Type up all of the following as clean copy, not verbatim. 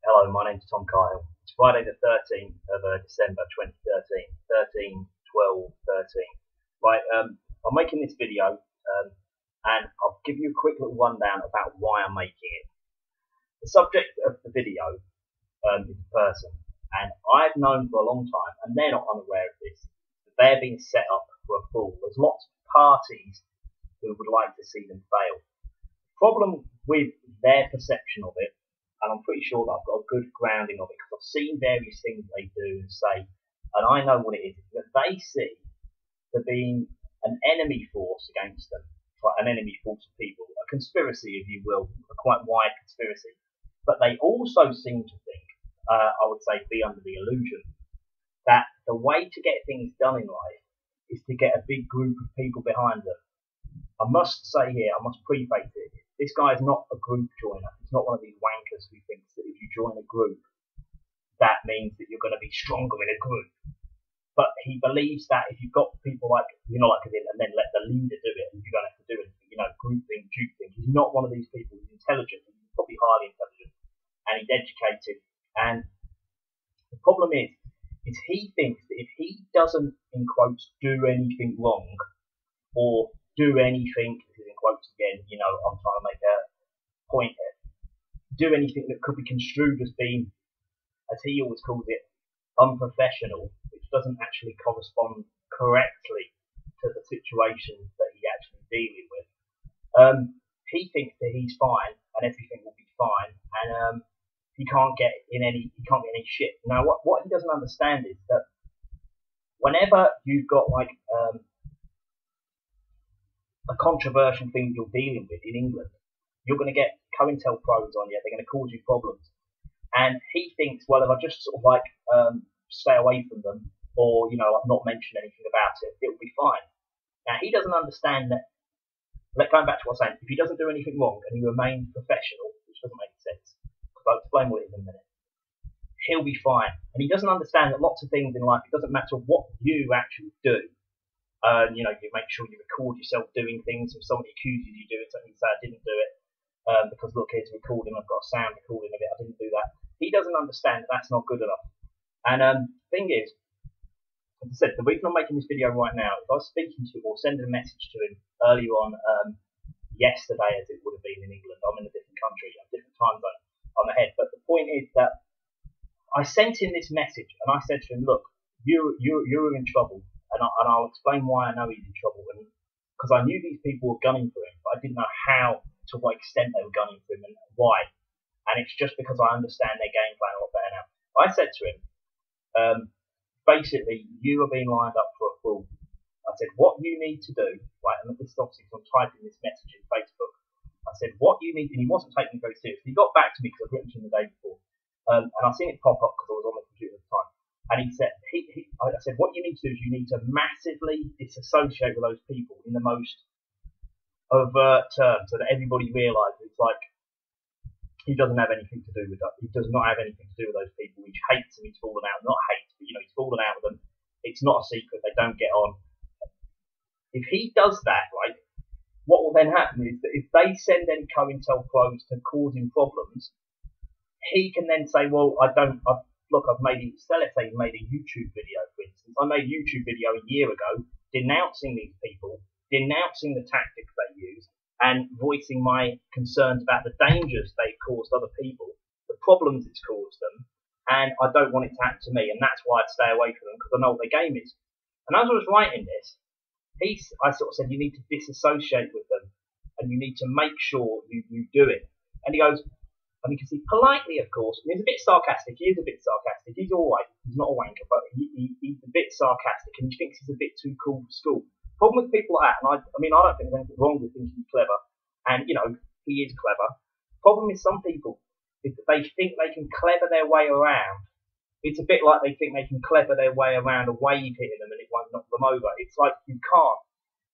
Hello, my name's Tom Kyle. It's Friday the 13th of December 2013, 13/12/13. Right, I'm making this video and I'll give you a quick little rundown about why I'm making it. The subject of the video is a person, and I've known for a long time, and they're not unaware of this, that they're being set up for a fool. There's lots of parties who would like to see them fail. The problem with their perception of it, and I'm pretty sure that I've got a good grounding of it because I've seen various things they do and say, and I know what it is, that they see there being an enemy force against them, like an enemy force of people, a conspiracy, if you will, a quite wide conspiracy. But they also seem to think, I would say, be under the illusion that the way to get things done in life is to get a big group of people behind them. I must say here, I must preface it, this guy is not a group joiner. He's not one of these wankers who thinks that if you join a group, that means that you're going to be stronger in a group. But he believes that if you've got people like, like him, and then let the leader do it, and you don't have to do it, group thing, dupe thing. He's not one of these people. He's intelligent. He's probably highly intelligent, and he's educated. And the problem is he thinks that if he doesn't, in quotes, do anything wrong, or do anything, this is in quotes again, I'm trying to make a point here, do anything that could be construed as being, as he always calls it, unprofessional, which doesn't actually correspond correctly to the situation that he's actually dealing with. He thinks that he's fine and everything will be fine, and he can't get any shit. Now, what he doesn't understand is that whenever you've got a controversial thing you're dealing with in England, you're going to get CoIntelPros on you. They're going to cause you problems. And he thinks, well, if I just sort of stay away from them, or not mention anything about it, it'll be fine. Now, he doesn't understand that. Going back to what I was saying, if he doesn't do anything wrong and he remains professional, which doesn't make sense, because I'll explain what it is in a minute, he'll be fine. And he doesn't understand that lots of things in life, it doesn't matter what you actually do. You make sure you record yourself doing things. If somebody accuses you doing something, you say, I didn't do it, because look, here's a recording, I've got a sound recording of it, I didn't do that. He doesn't understand that that's not good enough. And thing is, as I said, the reason I'm making this video right now is I was speaking to him or sending a message to him earlier on yesterday, as it would have been in England. I'm in a different country, a different time zone, I'm ahead. But the point is that I sent him this message and I said to him, look, you're in trouble. And I'll explain why I know he's in trouble. And because I knew these people were gunning for him, but I didn't know how, to what extent they were gunning for him and why. And it's just because I understand their game plan a lot better now. I said to him, basically, you are being lined up for a fool. I said, what you need to do, right, and this is obviously from typing this message in Facebook. I said, what you need, and he wasn't taking it very seriously. He got back to me because I'd written to him the day before. And I seen it pop up because I was on the computer at the time. And he said, I said, what you need to do is you need to massively disassociate with those people in the most overt terms so that everybody realises it's like he doesn't have anything to do with that. He does not have anything to do with those people. He hates them. He's fallen out. Not hates, but he's fallen out with them. It's not a secret. They don't get on. If he does that, right, what will then happen is that if they send any CoIntelPros to cause him problems, he can then say, well, let's say he made a YouTube video, for instance. I made a YouTube video a year ago denouncing these people, denouncing the tactics they use, and voicing my concerns about the dangers they've caused other people, the problems it's caused them, and I don't want it to happen to me, and that's why I'd stay away from them, because I know what their game is. And as I was writing this, I sort of said, you need to disassociate with them, and you need to make sure you do it. And he goes, and you can see politely, of course, and he's a bit sarcastic. He is a bit sarcastic. He's all right. He's not a wanker, but he's a bit sarcastic, and he thinks he's a bit too cool for school. Problem with people like that, and I don't think there's anything wrong with thinking he's clever, and he is clever. Problem is some people is that they think they can clever their way around. It's a bit like they think they can clever their way around a wave hitting them and it won't knock them over. It's like you can't.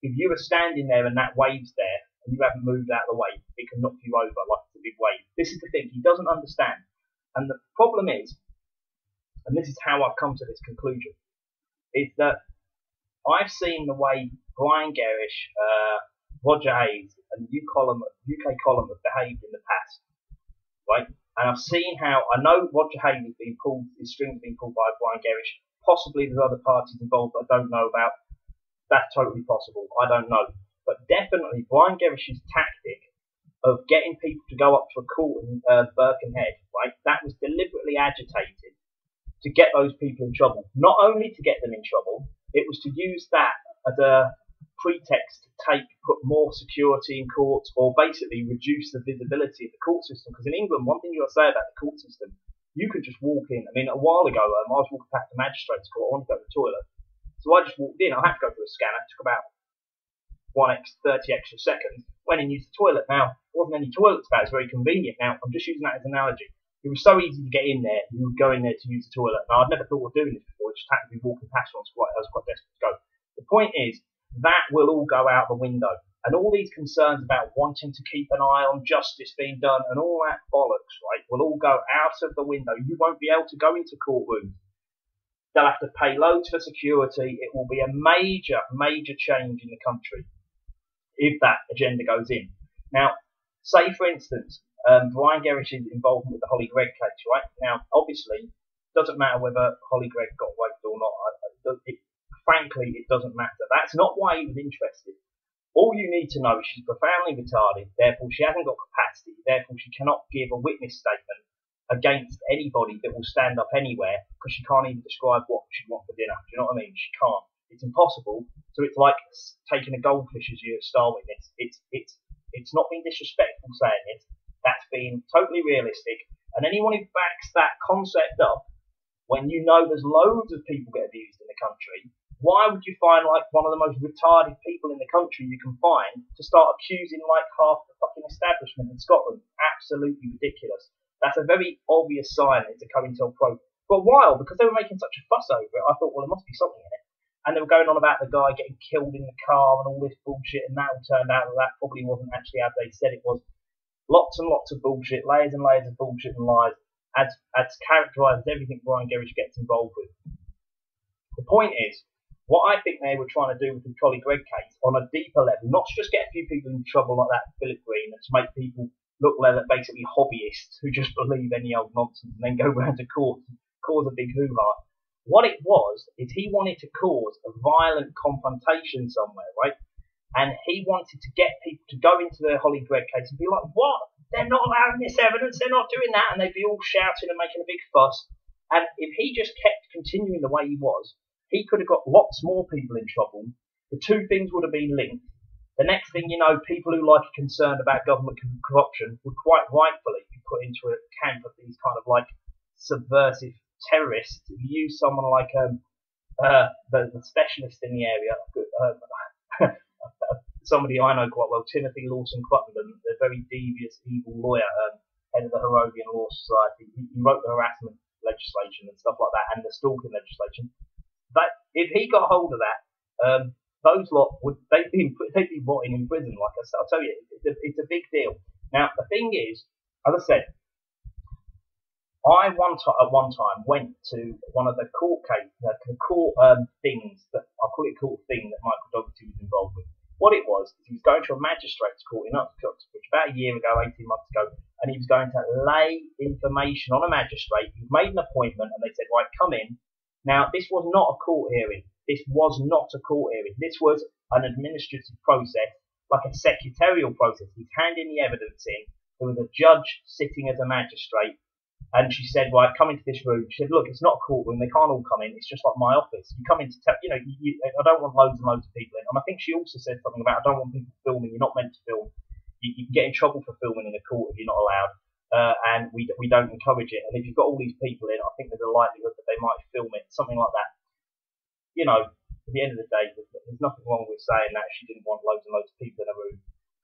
If you are standing there and that wave's there and you haven't moved out of the way, it can knock you over like it's a big wave. This is the thing he doesn't understand. And the problem is, and this is how I've come to this conclusion, is that I've seen the way Brian Gerrish, Roger Hayes, and the UK column have behaved in the past, right? And I've seen how, I know Roger Haley's been pulled, his strings being pulled by Brian Gerrish. Possibly there's other parties involved that I don't know about. That's totally possible. I don't know. But definitely Brian Gerrish's tactic of getting people to go up to a court in Birkenhead, right, that was deliberately agitated to get those people in trouble. Not only to get them in trouble, it was to use that as a pretext to put more security in courts, or basically reduce the visibility of the court system. Because in England, one thing you got to say about the court system, you could just walk in. I mean, a while ago, I was walking past the magistrate's court. I wanted to go to the toilet, so I just walked in. I had to go through a scanner. It took about 30 extra seconds. Went and used the toilet. Now, there wasn't any toilets about. It's very convenient. Now, I'm just using that as an analogy. It was so easy to get in there. You would go in there to use the toilet. Now, I'd never thought of doing this before. It just happened to be walking past one. I was quite desperate to go. The point is, that will all go out the window. And all these concerns about wanting to keep an eye on justice being done and all that bollocks, right, will all go out of the window. You won't be able to go into courtrooms. They'll have to pay loads for security. It will be a major, major change in the country if that agenda goes in. Now, say, for instance, Brian Gerrish's involvement with the Holly Gregg case, right? Now, obviously, it doesn't matter whether Holly Gregg got raped or not. Frankly, it doesn't matter. That's not why he was interested. All you need to know is she's profoundly retarded, therefore she hasn't got capacity, therefore she cannot give a witness statement against anybody that will stand up anywhere, because she can't even describe what she'd want for dinner. Do you know what I mean? She can't. It's impossible. So it's like taking a goldfish as your star witness. It's not being disrespectful saying it. That's being totally realistic. And anyone who backs that concept up, when you know there's loads of people get abused in the country, why would you find like one of the most retarded people in the country you can find to start accusing like half the fucking establishment in Scotland? Absolutely ridiculous. That's a very obvious sign it's a CoIntelPro. For a while, because they were making such a fuss over it, I thought, well, there must be something in it. And they were going on about the guy getting killed in the car and all this bullshit, and that all turned out that probably wasn't actually as they said it was. Lots and lots of bullshit, layers and layers of bullshit and lies, as characterised everything Brian Gerrish gets involved with. The point is, what I think they were trying to do with the Holly Gregg case on a deeper level, not to just get a few people in trouble like that, Philip Green, and to make people look like basically hobbyists who just believe any old nonsense and then go round to court and cause a big hoo-ha. What it was is he wanted to cause a violent confrontation somewhere, right? And he wanted to get people to go into the Holly Gregg case and be like, what? They're not allowing this evidence, they're not doing that, and they'd be all shouting and making a big fuss. And if he just kept continuing the way he was, he could have got lots more people in trouble. The two things would have been linked. The next thing you know, people who like are concerned about government corruption would quite rightfully be put into a camp of these kind of like subversive terrorists. If you use someone like the specialist in the area, somebody I know quite well, Timothy Lawson Cruttenden, the very devious, evil lawyer, head of the Harrovian Law Society. He wrote the harassment legislation and stuff like that, and the stalking legislation. But if he got hold of that, those lot they'd be rotting in prison. Like I'll tell you, it's a big deal. Now the thing is, as I said, I at one time went to one of the court things that I call it court thing that Michael Doherty was involved with. What it was, he was going to a magistrate's court in Uxbridge about a year ago, 18 months ago, and he was going to lay information on a magistrate. He made an appointment, and they said, right, come in. Now, this was not a court hearing. This was not a court hearing. This was an administrative process, like a secretarial process. He's handing the evidence in. There was a judge sitting as a magistrate, and she said, right, come into this room. She said, look, it's not a courtroom. They can't all come in. It's just like my office. You come in to tell, I don't want loads and loads of people in. And I think she also said something about, I don't want people filming. You're not meant to film. You can get in trouble for filming in a court if you're not allowed. And we don't encourage it. And if you've got all these people in, I think there's a likelihood that they might film it, something like that. At the end of the day, there's nothing wrong with saying that she didn't want loads and loads of people in a room.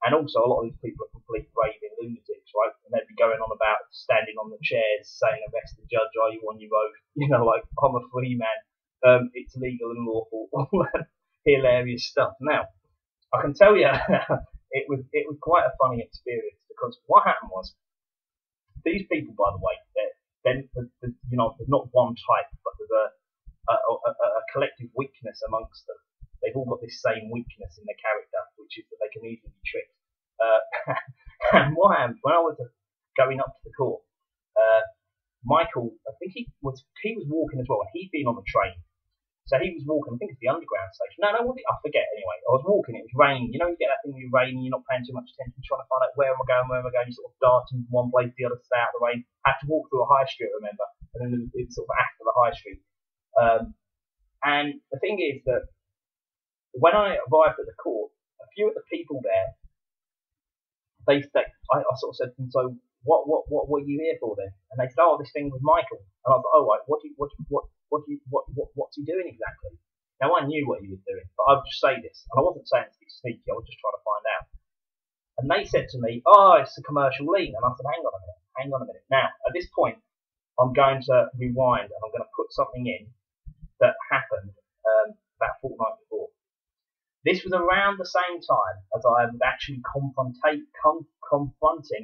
And also, a lot of these people are complete raving lunatics, right? And they'd be going on about standing on the chairs, saying, arrest the judge, are you on your oath? Like, I'm a free man. It's legal and lawful. All that hilarious stuff. Now, I can tell you, it was quite a funny experience, because what happened was, these people, by the way, there's not one type, but there's a collective weakness amongst them. They've all got this same weakness in their character, which is that they can easily be tricked. And what happened, when I was going up to the court, Michael, I think he was walking as well, and he'd been on the train. So he was walking, I think it's the underground station. No, I forget anyway. I was walking, it was raining. You know, you get that thing when you're raining, you're not paying too much attention, trying to find out where am I going, you sort of darting from one place to the other to stay out of the rain. I had to walk through a high street, remember, and then it was sort of after the high street. And the thing is that when I arrived at the court, a few of the people there, I sort of said to them, so what were you here for then? And they said, oh, this thing with Michael. And I was like, oh, right, what's he doing exactly? Now I knew what he was doing, but I would just say this, and I wasn't saying it to be sneaky, I was just trying to find out. And they said to me, oh, it's a commercial lien. And I said, hang on a minute. Now, at this point, I'm going to rewind and I'm going to put something in that happened about a fortnight before. This was around the same time as I was actually confronting,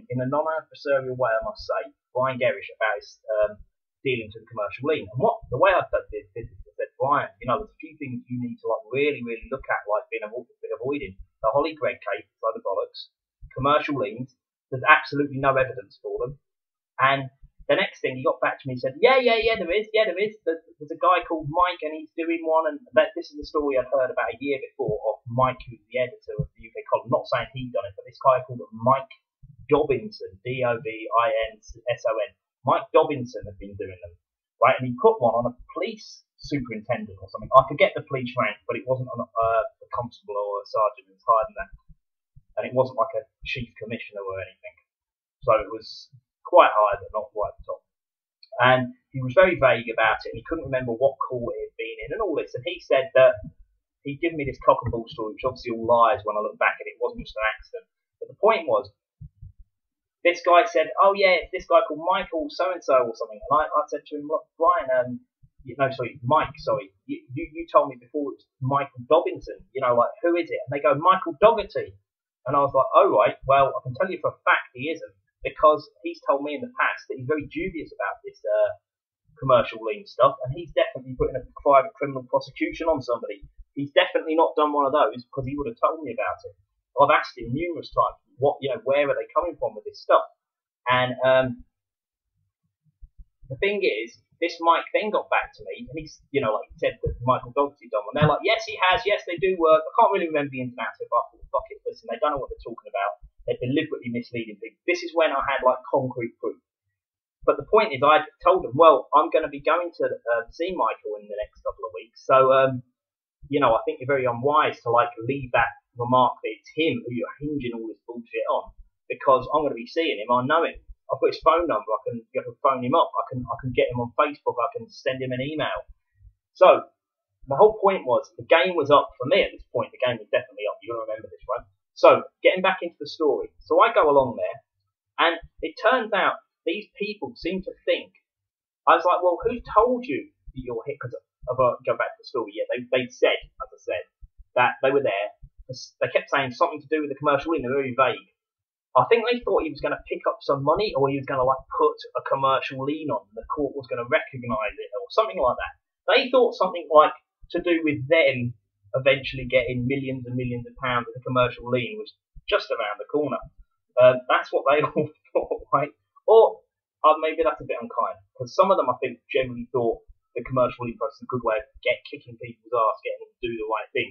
in a non-adversarial way, I must say, Brian Gerrish about his dealings with the commercial lien. And the way I did this is I said, Brian, there's a few things you need to really look at, like been avoiding. The Holly Gregg case, like the bollocks, commercial liens, there's absolutely no evidence for them. And the next thing, he got back to me and said, yeah, there is. There's a guy called Mike and he's doing one, and this is the story I'd heard about a year before of Mike, who's the editor of the UK column. Not saying he'd done it, but this guy called Mike Dobinson, Dobinson. Mike Dobinson had been doing them, right? And he put one on a police superintendent or something. I forget the police rank, but it wasn't on a constable or a sergeant, it was higher than that. And it wasn't like a chief commissioner or anything. So it was quite high, but not quite the top. And he was very vague about it, and he couldn't remember what court it had been in and all this. And he said that he'd given me this cock and bull story, which obviously all lies when I look back at it. It wasn't just an accident. But the point was, this guy said, oh yeah, it's this guy called Michael so-and-so or something. And I said to him, look, Brian, Mike, you told me before it was Michael Dobinson. Like, who is it? And they go, Michael Doherty. And I was like, oh right, well, I can tell you for a fact he isn't, because he's told me in the past that he's very dubious about this commercial lien stuff, and he's definitely putting a private criminal prosecution on somebody. He's definitely not done one of those, because he would have told me about it. I've asked him numerous times, where are they coming from with this stuff? And the thing is, this Mike then got back to me, and he's, like he said that Michael Doherty done one. They're like, yes, he has, yes, they do work. I can't really remember the ins and outs of it, but I thought, fuck it, listen, they don't know what they're talking about. They're deliberately misleading people. This is when I had like concrete proof. But the point is, I told them, well, I'm going to be going to see Michael in the next couple of weeks. So, I think you're very unwise to like leave that remark that it's him who you're hinging all this bullshit on, because I'm going to be seeing him. I know him. I've got his phone number. I can phone him up. I can get him on Facebook. I can send him an email. So the whole point was, the game was up for me at this point. The game was definitely up. You're going to remember this, right? So getting back into the story. So I go along there, and it turns out these people seem to think. I was like, well, who told you that you're here? Because go back to the story. Yeah, they said, as I said, that they were there. They kept saying something to do with the commercial lien. They're very vague. I think they thought he was going to pick up some money, or he was going to like put a commercial lien on, and the court was going to recognise it, or something like that. They thought something like to do with them eventually getting millions and millions of pounds of the commercial lien was just around the corner. That's what they all thought, right? Or maybe that's a bit unkind, because some of them I think generally thought the commercial lien process is a good way of kicking people's ass, getting them to do the right thing.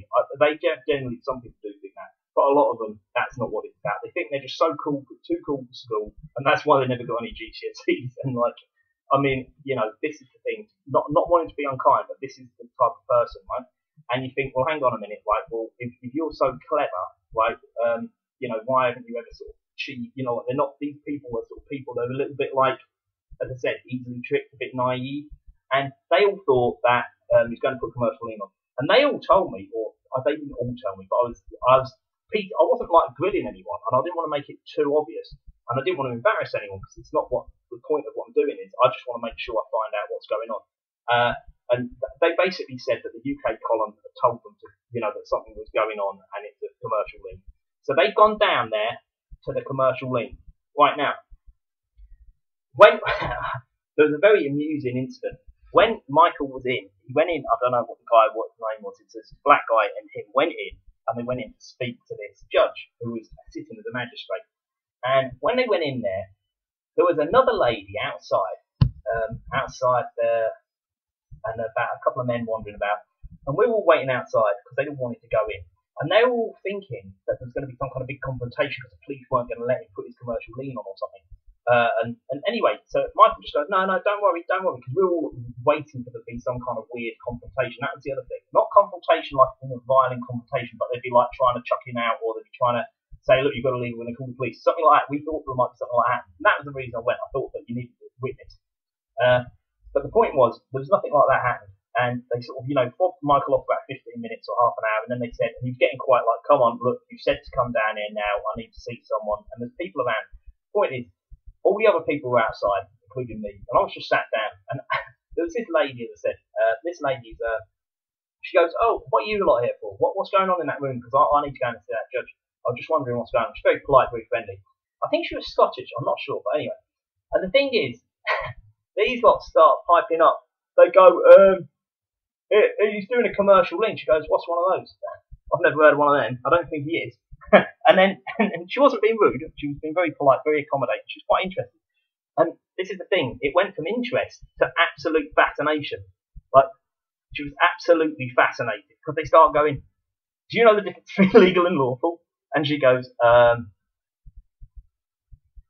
Generally, some people do think that, but a lot of them, that's not what it's about. They think they're just so cool, too cool for school, and that's why they never got any GCSEs. And this is the thing. Not wanting to be unkind, but this is the type of person, right? And you think, well, hang on a minute, right? Well, if you're so clever, right? Why haven't you ever sort of cheated? They're not, these people are sort of people that are a little bit like, as I said, easily tricked, a bit naive, and they all thought that he's going to put commercial lien on, and they all told me, or they didn't all tell me, but I wasn't like grilling anyone, and I didn't want to make it too obvious, and I didn't want to embarrass anyone, because it's not what the point of what I'm doing is. I just want to make sure I find out what's going on. And they basically said that the UK column had told them to, that something was going on, and it's a commercial lien. So they've gone down there to the commercial lien. Right now, when there was a very amusing incident. When Michael was in, he went in, I don't know what his name was, it's this black guy, and him went in, and they went in to speak to this judge, who was sitting as a magistrate. And when they went in there, there was another lady outside there, and about a couple of men wandering about, and we were all waiting outside because they didn't want it to go in. And they were all thinking that there was going to be some kind of big confrontation because the police weren't going to let him put his commercial lien on or something. And anyway, so Michael just goes, no, don't worry, because we were all waiting for there to be some kind of weird confrontation. That was the other thing. Not confrontation like a violent confrontation, but they'd be like trying to chuck him out, or they'd be trying to say, look, you've got to leave when they call the police. Something like that. We thought there might be something like that. And that was the reason I went. I thought that you needed a witness. But the point was, there was nothing like that happening. And they sort of, fobbed Michael off about 15 minutes or half an hour, and then they said, and he was getting quite like, come on, look, you said to come down here now, I need to see someone, and there's people around. The point is, all the other people were outside, including me, and I was just sat down, and there was this lady that said, she goes, oh, what are you lot here for? What's going on in that room? Because I need to go and see that judge. I was just wondering what's going on. She's very polite, very friendly. I think she was Scottish, I'm not sure, but anyway. And the thing is, these lot start piping up. They go, he's doing a commercial link. She goes, what's one of those? I've never heard of one of them. I don't think he is. and she wasn't being rude. She was being very polite, very accommodating. She was quite interested. And this is the thing. It went from interest to absolute fascination. Like, she was absolutely fascinated. Because they start going, do you know the difference between legal and lawful? And she goes,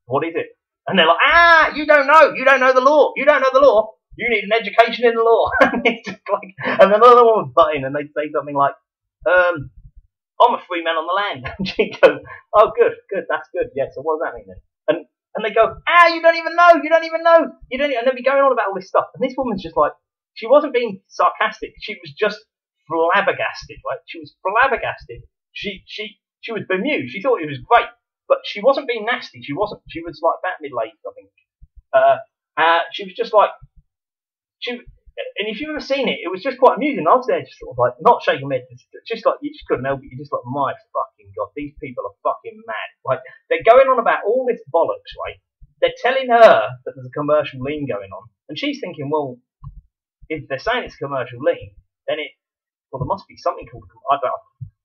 what is it? And they're like, you don't know the law. You don't know the law. You need an education in the law. And it's just like, and another one would butt in and they'd say something like, I'm a free man on the land. And she goes, oh, good, that's good. Yeah, so what does that mean then? And they go, you don't even know. And they'd be going on about all this stuff. And this woman's just like, she wasn't being sarcastic. She was just flabbergasted. Like, she was flabbergasted. She was bemused. She thought it was great. But she wasn't being nasty. She wasn't. She was like about middle-aged, I think. She was just like, and if you've ever seen it, it was just quite amusing. I was there just sort of like, not shaking my head, just like, you just couldn't help it. You're just like, my fucking God, these people are fucking mad. Like, they're going on about all this bollocks, right? They're telling her that there's a commercial lien going on. And she's thinking, well, if they're saying it's a commercial lien, then there must be something called,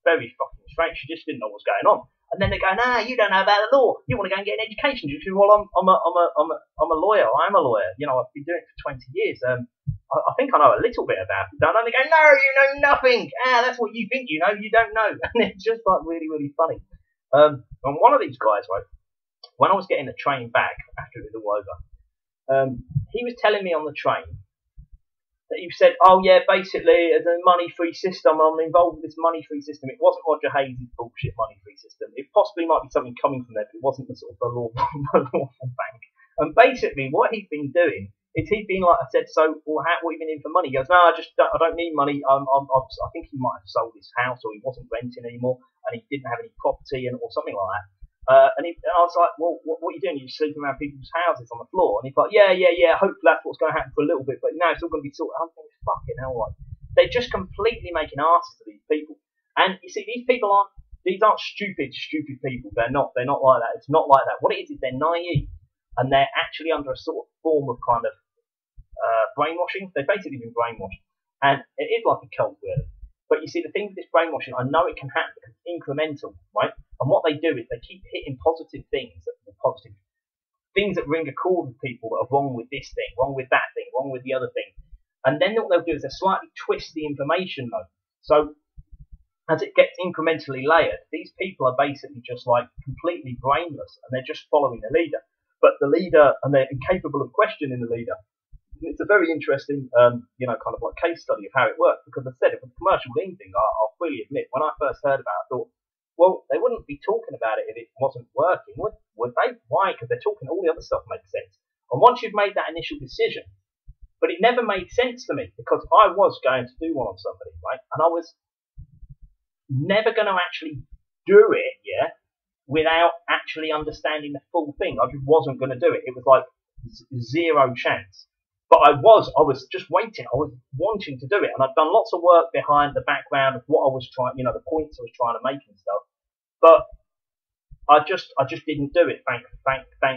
very fucking strange. She just didn't know what was going on. And then they're going, you don't know about the law. You want to go and get an education. She said, well, I'm a lawyer. I'm a lawyer. I've been doing it for 20 years. I think I know a little bit about it. And they go, no, you know nothing. That's what you think you know. You don't know. And it's just like really, really funny. And one of these guys, right, when I was getting the train back after it was all over, he was telling me on the train that he said, oh yeah, basically as a money-free system, I'm involved with this money-free system. It wasn't Roger Hayes' bullshit money-free system. It possibly might be something coming from there, but it wasn't the sort of the lawful bank. And basically what he'd been doing is he'd been like, I said, so what have you been in for money? He goes, no, I don't need money. I think he might have sold his house, or he wasn't renting anymore, and he didn't have any property or something like that. And I was like, well, what are you doing? You're sleeping around people's houses on the floor. And he's like, yeah, hopefully that's what's going to happen for a little bit, but now it's all going to be sorted. I'm thinking, fucking hell, right? They're just completely making asses of these people. And you see, these aren't stupid people. They're not like that. It's not like that. What it is they're naive, and they're actually under a sort of form of kind of brainwashing. They've basically been brainwashed. And it is like a cult, really. But you see, the thing with this brainwashing, I know it can happen because it's incremental, right? And what they do is they keep hitting positive things that ring a chord with people that are wrong with this thing, wrong with that thing, wrong with the other thing. And then what they'll do is they'll slightly twist the information, though. So as it gets incrementally layered, these people are basically just like completely brainless, and they're just following the leader. But the leader, and they're incapable of questioning the leader. It's a very interesting, kind of like case study of how it works. Because as I said, with the commercial lien thing, I'll freely admit, when I first heard about it, I thought, well, they wouldn't be talking about it if it wasn't working, would they? Why? Because they're talking, all the other stuff makes sense. And once you've made that initial decision, but it never made sense to me, because I was going to do one on somebody, right? And I was never going to actually do it, without actually understanding the full thing. I just wasn't going to do it. It was like zero chance. But I was just waiting. I was wanting to do it. And I'd done lots of work behind the background of what I was trying, the points I was trying to make and stuff. But I just didn't do it. Thank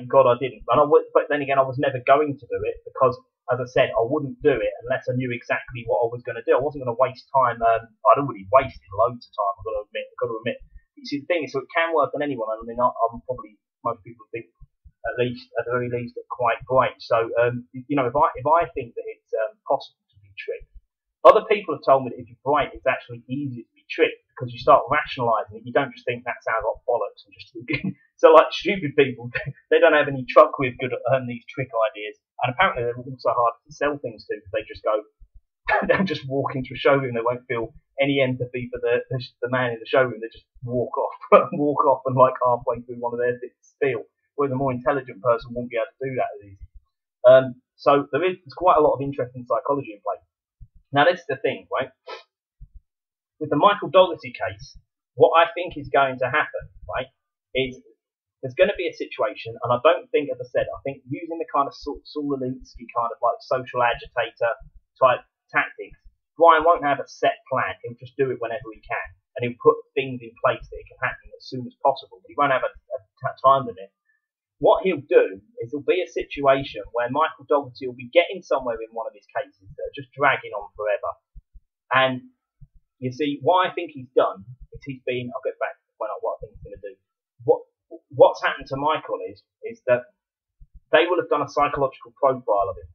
God I didn't. But then again, I was never going to do it because, as I said, I wouldn't do it unless I knew exactly what I was going to do. I wasn't going to waste time. I'd already wasted loads of time, I've got to admit. You see, the thing is, so it can work on anyone. I mean, I'm probably, most people think at the very least, quite bright. So, you know, if I think that it's possible to be tricked, other people have told me that if you're bright, it's actually easier to be tricked because you start rationalising it. You don't just think that sounds like bollocks and just so like stupid people, they don't have any truck with good these trick ideas, and apparently they're also hard to sell things to because they just go. They'll just walk into a showroom. They won't feel any empathy for the man in the showroom. They just walk off, and like halfway through one of their bits spiel. Whereas a more intelligent person won't be able to do that as easy. So there's quite a lot of interesting psychology in play. Now this is the thing, right? With the Michael Doherty case, what I think is going to happen, right, is there's going to be a situation, and I don't think, as I said, I think using the kind of Saul Alinsky kind of like social agitator type tactics, Brian won't have a set plan. He'll just do it whenever he can, and he'll put things in place that it can happen as soon as possible. But he won't have a time limit. What he'll do is there'll be a situation where Michael Doherty will be getting somewhere in one of his cases that are just dragging on forever. And you see, what I think he's done is I'll get back to what I think he's going to do. What's happened to Michael is that they will have done a psychological profile of him.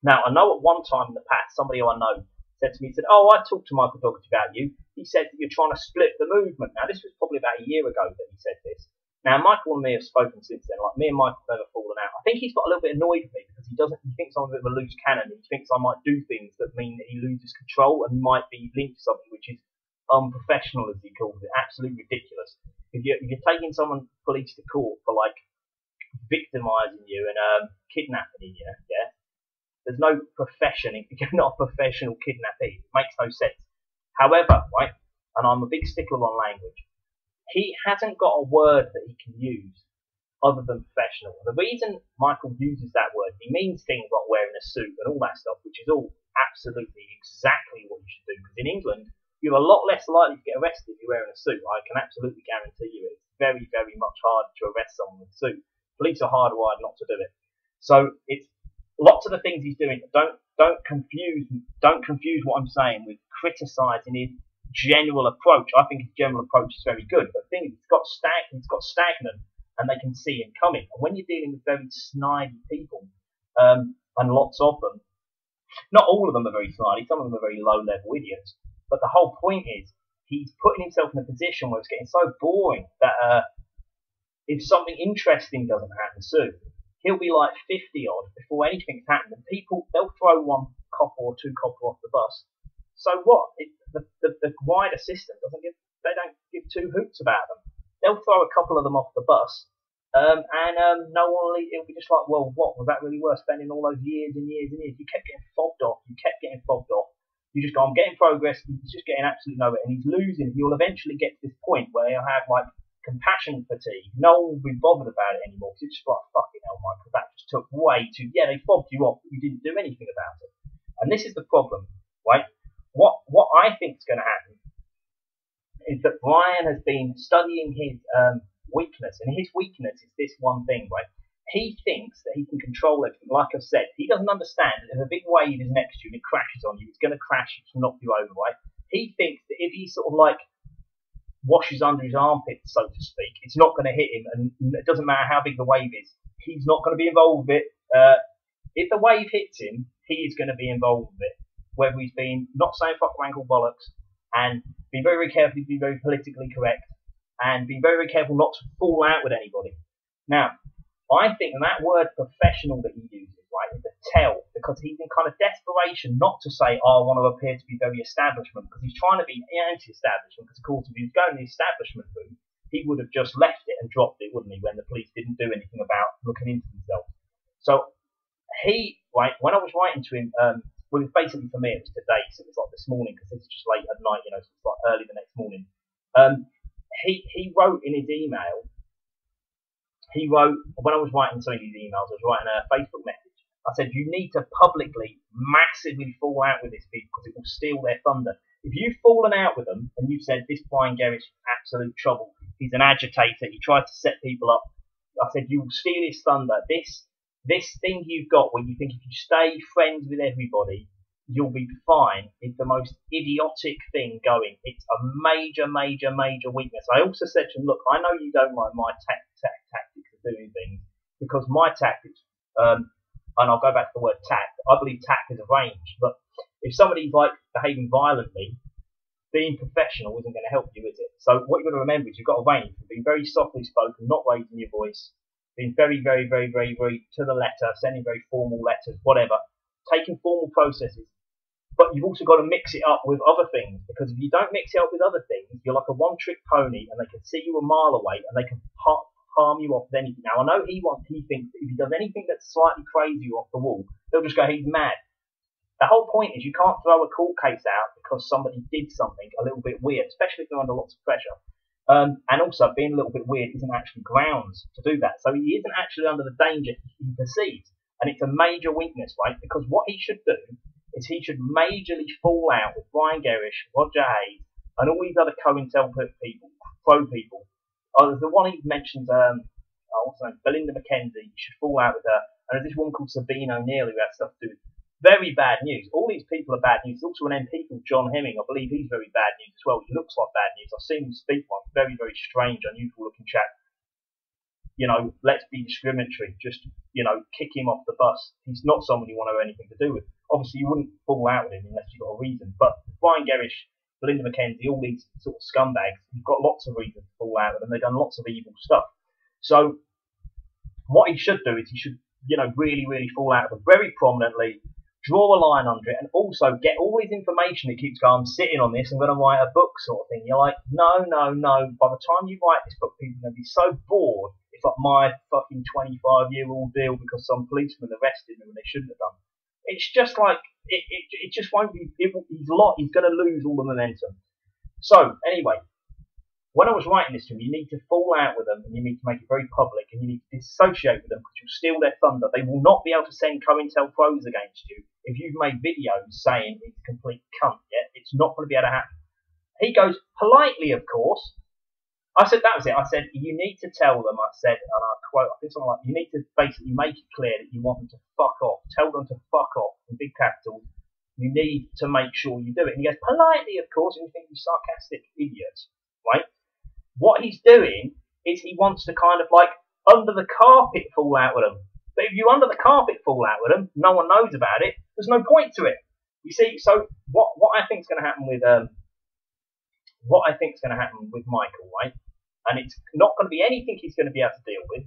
Now, I know at one time in the past, somebody who I know said to me, I talked to Michael Doherty about you. He said that you're trying to split the movement. Now, this was probably about a year ago that he said this. Now, Michael and me have spoken since then. Like, me and Michael have never fallen out. I think he's got a little bit annoyed with me because he thinks I'm a bit of a loose cannon. He thinks I might do things that mean that he loses control and might be linked to something which is unprofessional, as he calls it. Absolutely ridiculous. If you're taking someone police to court for, like, victimising you and kidnapping you, yeah, there's no profession. You're not a professional kidnappee. It makes no sense. However, right, and I'm a big stickler on language, he hasn't got a word that he can use other than professional. And the reason Michael uses that word, he means things like wearing a suit and all that stuff, which is all absolutely exactly what you should do. Because in England, you're a lot less likely to get arrested if you're wearing a suit. I can absolutely guarantee you it's very, very much harder to arrest someone with a suit. Police are hardwired not to do it. So it's lots of the things he's doing. Don't confuse what I'm saying with criticising his general approach. I think his general approach is very good. But the thing is, it's got stagnant, and they can see him coming. And when you're dealing with very snidey people, and lots of them, not all of them are very snidey. Some of them are very low-level idiots. But the whole point is, he's putting himself in a position where it's getting so boring that if something interesting doesn't happen soon, he'll be like 50 odd before anything's happened, and people, they'll throw one copper or two copper off the bus. So what? The wider system they don't give two hoots about them. They'll throw a couple of them off the bus, and no one will. It'll be just like, well, what was that really worth spending all those years and years and years? You kept getting fobbed off. You just go, I'm getting progress. He's just getting absolutely nowhere, and he's losing. He'll eventually get to this point where he'll have like compassion fatigue. No one will be bothered about it anymore because it's just like, fucking hell, Michael, that just took way too. Yeah, they fobbed you off, but you didn't do anything about it. And this is the problem, right? What I think is going to happen is that Brian has been studying his weakness, and his weakness is this one thing, right? He thinks that he can control everything. Like I've said, he doesn't understand that if a big wave is next to you and it crashes on you, it's going to crash, it's knock you over, right? He thinks that if he sort of like washes under his armpits, so to speak, it's not going to hit him, and it doesn't matter how big the wave is. He's not going to be involved with it. If the wave hits him, he is going to be involved with it. Whether he's been not saying fuck wankle bollocks, and be very, very careful to be very politically correct, and be very, very careful not to fall out with anybody. Now, I think that word professional that he uses, right, is a tell, because he's in kind of desperation not to say, I want to appear to be very establishment, because he's trying to be anti-establishment, because of course if he was going the establishment route, he would have just left it and dropped it, wouldn't he, when the police didn't do anything about looking into themselves. So when I was writing to him, well, it was basically for me, it was today, so it was like this morning, because it's just late at night, so it's like early the next morning. He wrote in his email, when I was writing some of these emails, I was writing a Facebook message. I said, you need to publicly, massively fall out with this people, because it will steal their thunder. If you've fallen out with them, and you've said, this Brian Gerrish is absolute trouble, he's an agitator, he tries to set people up, I said, you will steal his thunder. This thing you've got where you think if you stay friends with everybody, you'll be fine, is the most idiotic thing going. It's a major, major, major weakness. I also said to him, look, I know you don't like my tactics of doing things. because my tactics, and I'll go back to the word tact. I believe tact is a range, but if somebody's like behaving violently, being professional isn't going to help you, is it? So what you've got to remember is you've got a range from being very softly spoken, not raising your voice, being very, very, very, very, very to the letter, sending very formal letters, whatever, taking formal processes. But you've also got to mix it up with other things, because if you don't mix it up with other things, you're like a one-trick pony, and they can see you a mile away, and they can harm you off with anything. Now, I know he thinks that if he does anything that's slightly crazy off the wall, they'll just go, he's mad. The whole point is you can't throw a court case out because somebody did something a little bit weird, especially if they're under lots of pressure. And also, being a little bit weird isn't actually grounds to do that. So he isn't actually under the danger he perceives. And it's a major weakness, right? Because what he should do is he should majorly fall out with Brian Gerrish, Roger Hayes, and all these other CoIntelPro people, pro people. There's the one he mentioned, what's her name? Belinda McKenzie. You should fall out with her. And there's this woman called Sabine O'Neill who had stuff to do with very bad news. All these people are bad news. There's also an MP called John Hemming. I believe he's very bad news as well. He looks like bad news. I've seen him speak once. Very, very strange, unusual looking chap. You know, let's be discriminatory. Just, you know, kick him off the bus. He's not someone you want to have anything to do with. Obviously, you wouldn't fall out with him unless you've got a reason. But Brian Gerrish, Belinda McKenzie, all these sort of scumbags, you've got lots of reasons to fall out with them. They've done lots of evil stuff. So what he should do is he should, you know, really, really fall out with them very prominently, draw a line under it, and also get all his information that keeps going, I'm sitting on this, I'm going to write a book sort of thing. You're like, no, no, no. By the time you write this book, people are going to be so bored. It's like my fucking 25-year-old deal because some policeman arrested me when they shouldn't have done. It's just like, it just won't be, he's going to lose all the momentum. So, anyway, when I was writing this to him, you need to fall out with them, and you need to make it very public, and you need to dissociate with them because you'll steal their thunder. They will not be able to send CoIntelPros against you if you've made videos saying it's a complete cunt. Yeah, it's not going to be able to happen. He goes, politely, of course. I said, that was it. I said, you need to tell them, I said, and I quote, I think something like, you need to basically make it clear that you want them to fuck off. Tell them to fuck off in big capitals. You need to make sure you do it. And he goes, politely, of course, and you think he's sarcastic idiot, right? What he's doing is he wants to kind of like under the carpet fall out with them. But if you under the carpet fall out with them, no one knows about it. There's no point to it. You see, so what I think is going to happen with Michael, right? And it's not going to be anything he's going to be able to deal with.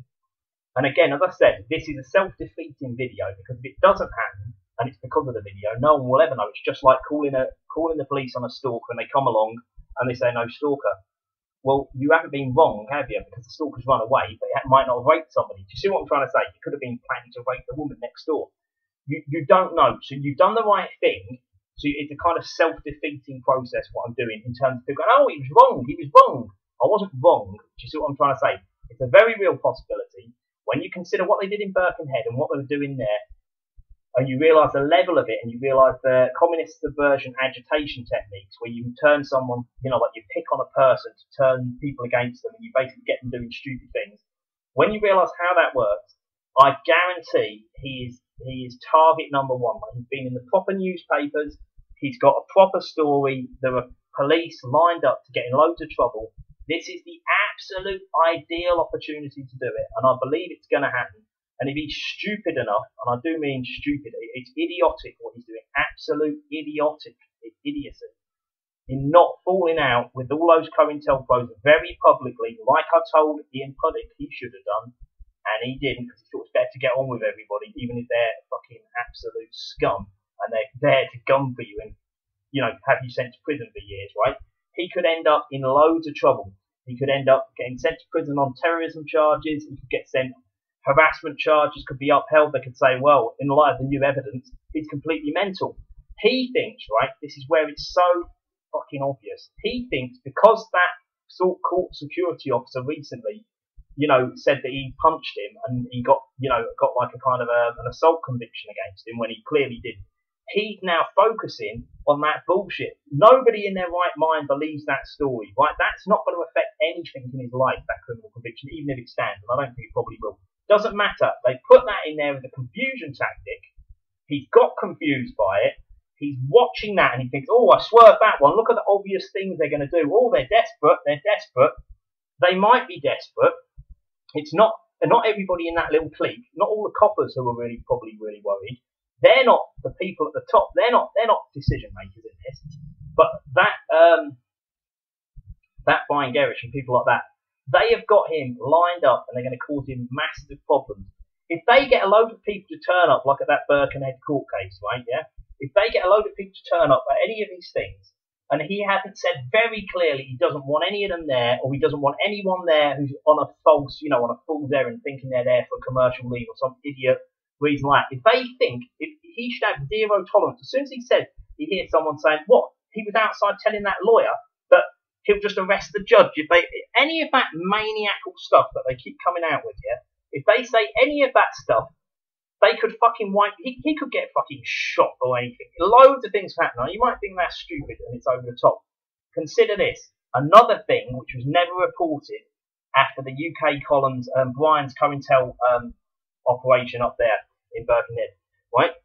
And again, as I said, this is a self-defeating video because if it doesn't happen, and it's because of the video, no one will ever know. It's just like calling the police on a stalker and they come along and they say, no, stalker. Well, you haven't been wrong, have you? Because the stalker's run away, but it might not have raped somebody. Do you see what I'm trying to say? You could have been planning to rape the woman next door. You don't know. So you've done the right thing. So it's a kind of self-defeating process, what I'm doing, in terms of people going, oh, he was wrong, he was wrong. I wasn't wrong. Do you see what I'm trying to say? It's a very real possibility. When you consider what they did in Birkenhead and what they were doing there, and you realise the level of it, and you realise the communist subversion agitation techniques, where you turn someone, you know, like you pick on a person to turn people against them, and you basically get them doing stupid things. When you realise how that works, I guarantee he is target number one. Like, he's been in the proper newspapers, he's got a proper story, there are police lined up to get in loads of trouble. This is the absolute ideal opportunity to do it, and I believe it's going to happen. And if he's stupid enough, and I do mean stupid, it's idiotic what he's doing, absolute idiotic idiocy, in not falling out with all those CoIntelPros very publicly, like I told Ian Puddick he should have done, and he didn't, because he thought it's better to get on with everybody, even if they're fucking absolute scum, and they're there to gun for you and, you know, have you sent to prison for years, right? He could end up in loads of trouble. He could end up getting sent to prison on terrorism charges. He could get sent, harassment charges could be upheld. They could say, well, in light of the new evidence, he's completely mental. He thinks, right, this is where it's so fucking obvious. He thinks because that court security officer recently, you know, said that he punched him and he got like a kind of an assault conviction against him when he clearly didn't. He's now focusing on that bullshit. Nobody in their right mind believes that story, right? That's not going to affect anything in his life, that criminal conviction, even if it stands, and I don't think it probably will. Doesn't matter. They put that in there as a confusion tactic. He's got confused by it. He's watching that and he thinks, oh, I swerved that one. Look at the obvious things they're going to do. Oh, they're desperate. They're desperate. They might be desperate. It's not and not everybody in that little clique, not all the coppers who are probably really worried, they're not the people at the top. They're not decision makers in this. But that Brian Gerrish and people like that, they have got him lined up, and they're going to cause him massive problems. If they get a load of people to turn up, like at that Birkenhead court case, right? Yeah. If they get a load of people to turn up at any of these things, and he hasn't said very clearly he doesn't want any of them there, or he doesn't want anyone there who's on a false, on a fool's errand, thinking they're there for commercial leave or some idiot reason like that. If they think, if he should have zero tolerance. As soon as he said, he hears someone saying, what? He was outside telling that lawyer that he'll just arrest the judge. If they, any of that maniacal stuff that they keep coming out with, yeah, if they say any of that stuff, they could fucking he could get fucking shot or anything. Loads of things happen. Now, you might think that's stupid and it's over the top. Consider this. Another thing which was never reported after the UK columns, Brian's CoIntel operation up there in Birkenhead, right?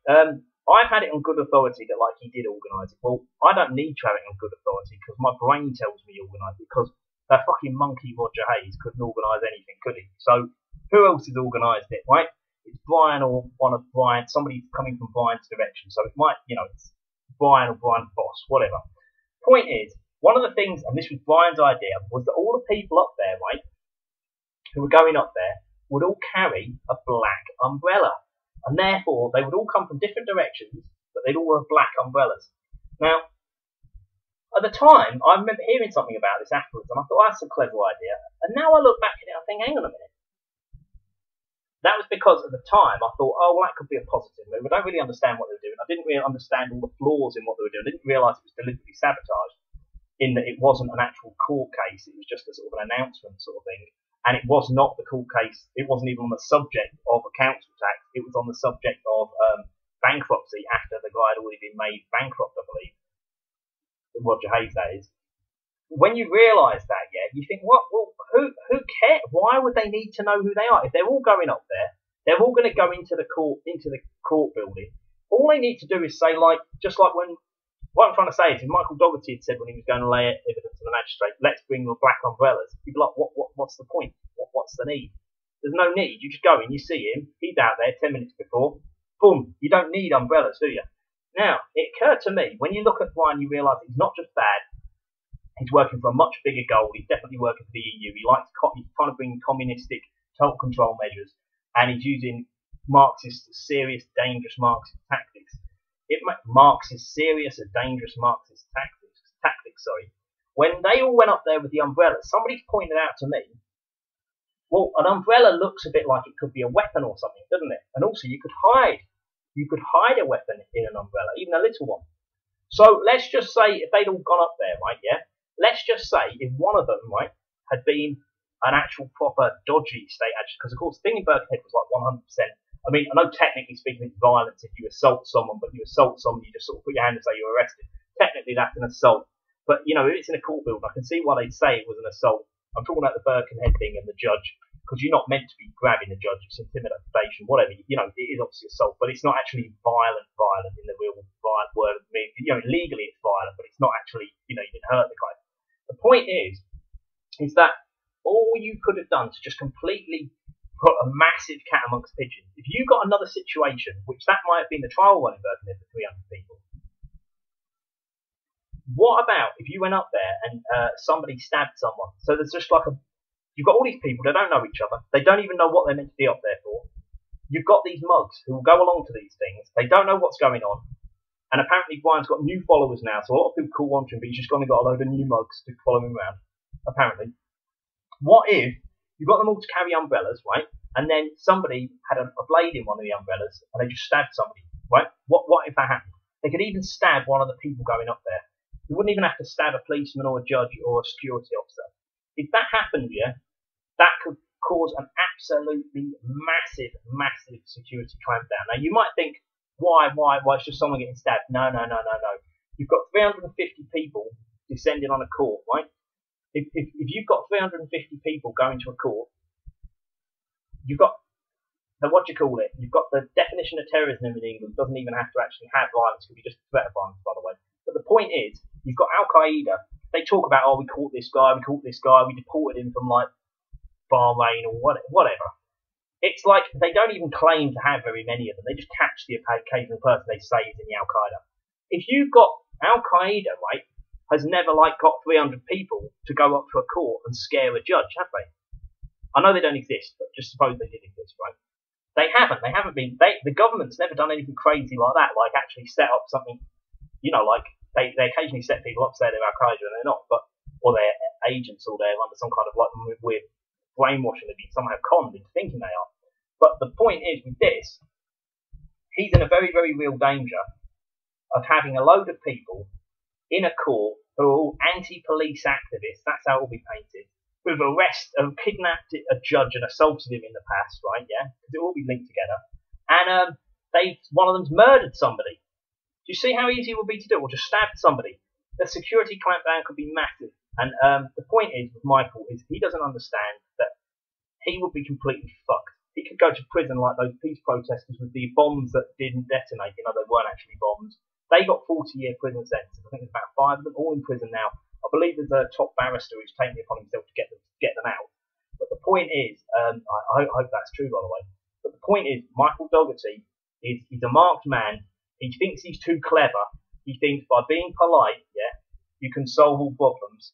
I've had it on good authority that he did organise it. Well, I don't need to have it on good authority because my brain tells me he organised it, because that fucking monkey Roger Hayes couldn't organise anything, could he? So who else has organised it, right? It's Brian or one of Brian, somebody coming from Brian's direction. So it might, it's Brian or Brian's boss, whatever. Point is, one of the things, and this was Brian's idea, was that all the people up there, right, who were going up there, would all carry a black umbrella. And therefore, they would all come from different directions, but they'd all wear black umbrellas. Now, at the time, I remember hearing something about this afterwards, and I thought, that's a clever idea. And now I look back at it, I think, hang on a minute. That was because at the time I thought, oh, well, that could be a positive move. I don't really understand what they were doing. I didn't really understand all the flaws in what they were doing. I didn't realise it was deliberately sabotaged, in that it wasn't an actual court case. It was just a sort of an announcement sort of thing. And it was not the court case. It wasn't even on the subject of a council tax. It was on the subject of bankruptcy after the guy had already been made bankrupt, I believe. Roger Hayes, that is. When you realise that, yeah, you think, what? Well, who cares? Why would they need to know who they are? If they're all going up there, they're all going to go into the court building. All they need to do is say, just like when, what I'm trying to say is, if Michael Doherty had said when he was going to lay evidence to the magistrate, let's bring the black umbrellas, he'd be like, what's the point? What's the need? There's no need. You just go in, you see him, he's out there 10 minutes before, boom, you don't need umbrellas, do you? Now, it occurred to me, when you look at Brian, you realise he's not just bad, he's working for a much bigger goal. He's definitely working for the EU. He's trying to bring communistic total control measures, and he's using serious, dangerous Marxist tactics. Serious and dangerous Marxist tactics. When they all went up there with the umbrellas, somebody's pointed out to me, well, an umbrella looks a bit like it could be a weapon or something, doesn't it? And also, you could hide a weapon in an umbrella, even a little one. So let's just say if they'd all gone up there, right? Yeah. Let's just say if one of them, right, had been an actual proper dodgy state action, because of course the thing in Birkenhead was 100%. I mean, I know technically speaking it's violence if you assault someone, but you assault someone, you just sort of put your hand and say you're arrested. Technically that's an assault. But, if it's in a court building, I can see why they'd say it was an assault. I'm talking about the Birkenhead thing and the judge, because you're not meant to be grabbing the judge. It's intimidation, whatever. It is obviously assault, but it's not actually violent in the real violent word of the meaning. Legally it's violent, but it's not actually, you didn't hurt the guy. The point is that all you could have done to just completely put a massive cat amongst pigeons, if you got another situation, which that might have been the trial one in Birkenhead for 300 people, what about if you went up there and somebody stabbed someone? So there's just you've got all these people, they don't know each other, they don't even know what they're meant to be up there for. You've got these mugs who will go along to these things, they don't know what's going on. And apparently Brian's got new followers now, so a lot of people call on to him, but he's just got a load of new mugs to follow him around, apparently. What if you got them all to carry umbrellas, right? And then somebody had a blade in one of the umbrellas, and they just stabbed somebody, right? What if that happened? They could even stab one of the people going up there. You wouldn't even have to stab a policeman or a judge or a security officer. If that happened, yeah, that could cause an absolutely massive security clampdown. Now, you might think, why? It's just someone getting stabbed. No. You've got 350 people descending on a court, right? If you've got 350 people going to a court, you've got you've got the definition of terrorism in England. Doesn't even have to actually have violence. It could be just threat of violence, by the way. But the point is, you've got Al-Qaeda. They talk about, we caught this guy, we deported him from Bahrain or whatever. It's like they don't even claim to have very many of them. They just catch the occasional person they say is in the Al Qaeda. If you've got Al Qaeda, right, has never got 300 people to go up to a court and scare a judge, have they? I know they don't exist, but just suppose they did exist, right? They haven't. They haven't been. The government's never done anything crazy like that. Like actually set up something. Like they occasionally set people up, say they're Al Qaeda and they're not, or they're agents, or they're under some kind of weird brainwashing. They've been somehow conned into thinking they are. But the point is, with this, he's in a very, very real danger of having a load of people in a court who are all anti-police activists. That's how it will be painted. With kidnapped a judge and assaulted him in the past, right? Yeah, because it will all be linked together. And one of them's murdered somebody. Do you see how easy it would be to do? Or just stabbed somebody. The security clampdown could be massive. And the point is with Michael is he doesn't understand that he would be completely fucked. He could go to prison like those peace protesters with the bombs that didn't detonate. They weren't actually bombs. They got 40-year prison sentences. I think there's about 5 of them all in prison now. I believe there's a top barrister who's taking it upon himself to get them out. But the point is, I hope that's true, by the way. But the point is, Michael Doherty he's a marked man. He thinks he's too clever. He thinks by being polite, yeah, you can solve all problems.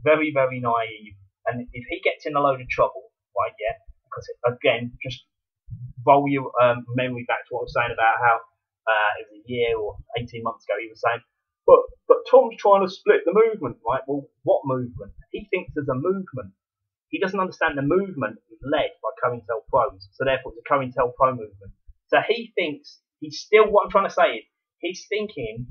Very, very naive. And if he gets in a load of trouble, right, yeah, because again, just roll your memory back to what I was saying about how it was a year or 18 months ago, he was saying, but Tom's trying to split the movement, right? Well, what movement? He thinks there's a movement. He doesn't understand the movement is led by CoIntelPros, so therefore it's a CoIntelPro movement. So he thinks, what I'm trying to say is, his thinking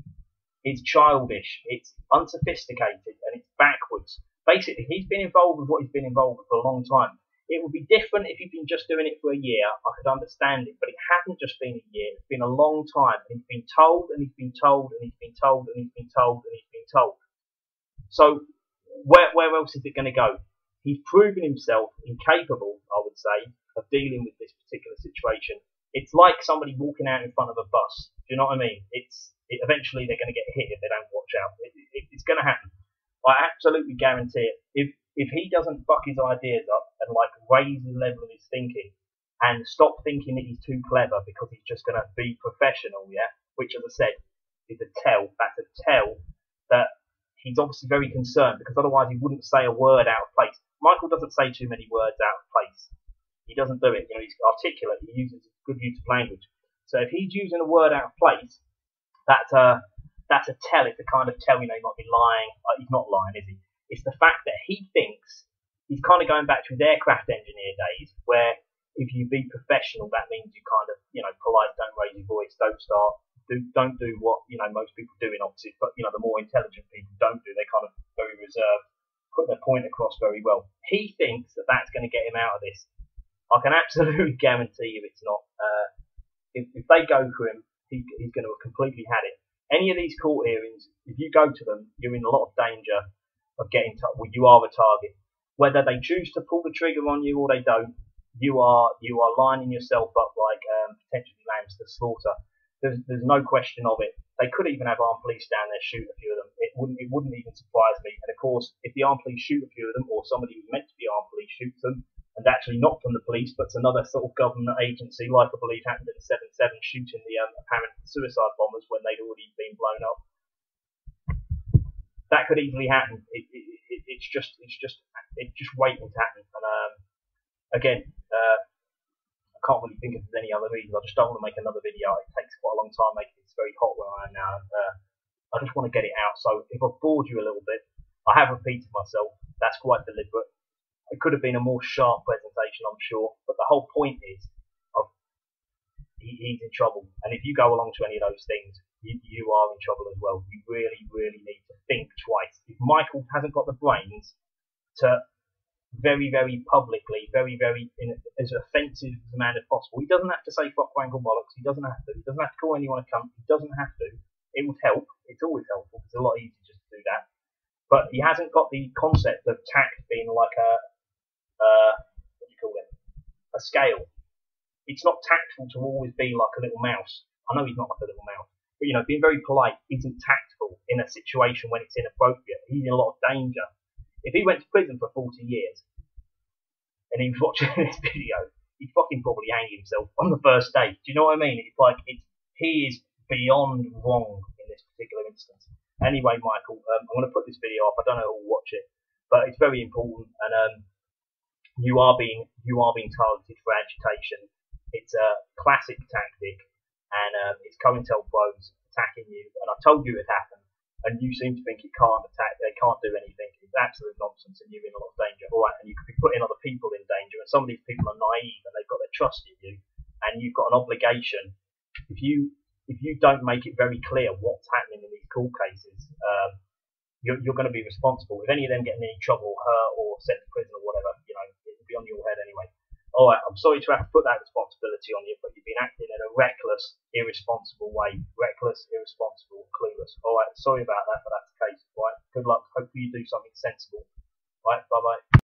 is childish, it's unsophisticated, and it's backwards. Basically, he's been involved with what he's been involved with for a long time. It would be different if he'd been just doing it for a year. I could understand it, but it hasn't just been a year. It's been a long time. And he's been told, and he's been told, and he's been told, and he's been told, and he's been told. So where else is it going to go? He's proven himself incapable, I would say, of dealing with this particular situation. It's like somebody walking out in front of a bus. Do you know what I mean? Eventually they're going to get hit if they don't watch out. It's going to happen. I absolutely guarantee it. If he doesn't fuck his ideas up and raise the level of his thinking and stop thinking that he's too clever because he's just going to be professional, yeah, which as I said is that's a tell that he's obviously very concerned, because otherwise he wouldn't say a word out of place. Michael doesn't say too many words out of place. He doesn't do it. He's articulate. He uses good use of language. So if he's using a word out of place, that's a tell. It's a kind of tell. He might be lying. He's not lying, is he? It's the fact that he thinks he's kind of going back to his aircraft engineer days, where if you be professional, that means you kind of, polite, don't raise your voice, don't do what, most people do in offices, but, the more intelligent people don't do. They're kind of very reserved, put their point across very well. He thinks that that's going to get him out of this. I can absolutely guarantee you it's not. If they go for him, he's going to have completely had it. Any of these court hearings, if you go to them, you're in a lot of danger of getting you are a target. Whether they choose to pull the trigger on you or they don't, you are lining yourself up like potentially lambs to slaughter. There's no question of it. They could even have armed police down there shoot a few of them. It wouldn't even surprise me. And of course, if the armed police shoot a few of them, or somebody who's meant to be armed police shoots them, and actually not from the police, but it's another sort of government agency, like I believe happened in 7/7, shooting the apparent suicide bombers when they'd already been blown up. That could easily happen. It's just waiting to happen. And again, I can't really think if there's any other reasons. I just don't want to make another video. It takes quite a long time making it. It's very hot where I am now. And, I just want to get it out. So if I've bored you a little bit, I have repeated myself. That's quite deliberate. It could have been a more sharp presentation, I'm sure. But the whole point is, he's in trouble. And if you go along to any of those things, you are in trouble as well. You really, really need to think twice. If Michael hasn't got the brains to very, very publicly, very, very as offensive as a man as possible, he doesn't have to say fuck, wank, or bollocks. He doesn't have to. He doesn't have to call anyone a cunt. He doesn't have to. It would help. It's always helpful. It's a lot easier just to do that. But he hasn't got the concept of tact being like what do you call it? A scale. It's not tactful to always be like a little mouse. I know he's not like a little mouse. But, being very polite isn't tactful in a situation when it's inappropriate. He's in a lot of danger. If he went to prison for 40 years and he was watching this video, he'd fucking probably hang himself on the first date. Do you know what I mean? It's like he is beyond wrong in this particular instance. Anyway, Michael, I'm going to put this video up. I don't know who will watch it, but it's very important, and you are being targeted for agitation. It's a classic tactic, and it's CoIntelPro's attacking you. And I told you it happened, and you seem to think it can't attack. They can't do anything. It's absolute nonsense, and you're in a lot of danger. All right, and you could be putting other people in danger. And some of these people are naive, and they've got their trust in you, and you've got an obligation. If you don't make it very clear what's happening in these court cases, you're going to be responsible. If any of them get in any trouble, hurt, or sent to prison or whatever, it'll be on your head anyway. All right, I'm sorry to have to put that responsibility on you, but you've been acting in a reckless, irresponsible way. Reckless, irresponsible, clueless. All right, sorry about that, but that's the case. All right, good luck. Hopefully you do something sensible. All right, bye-bye.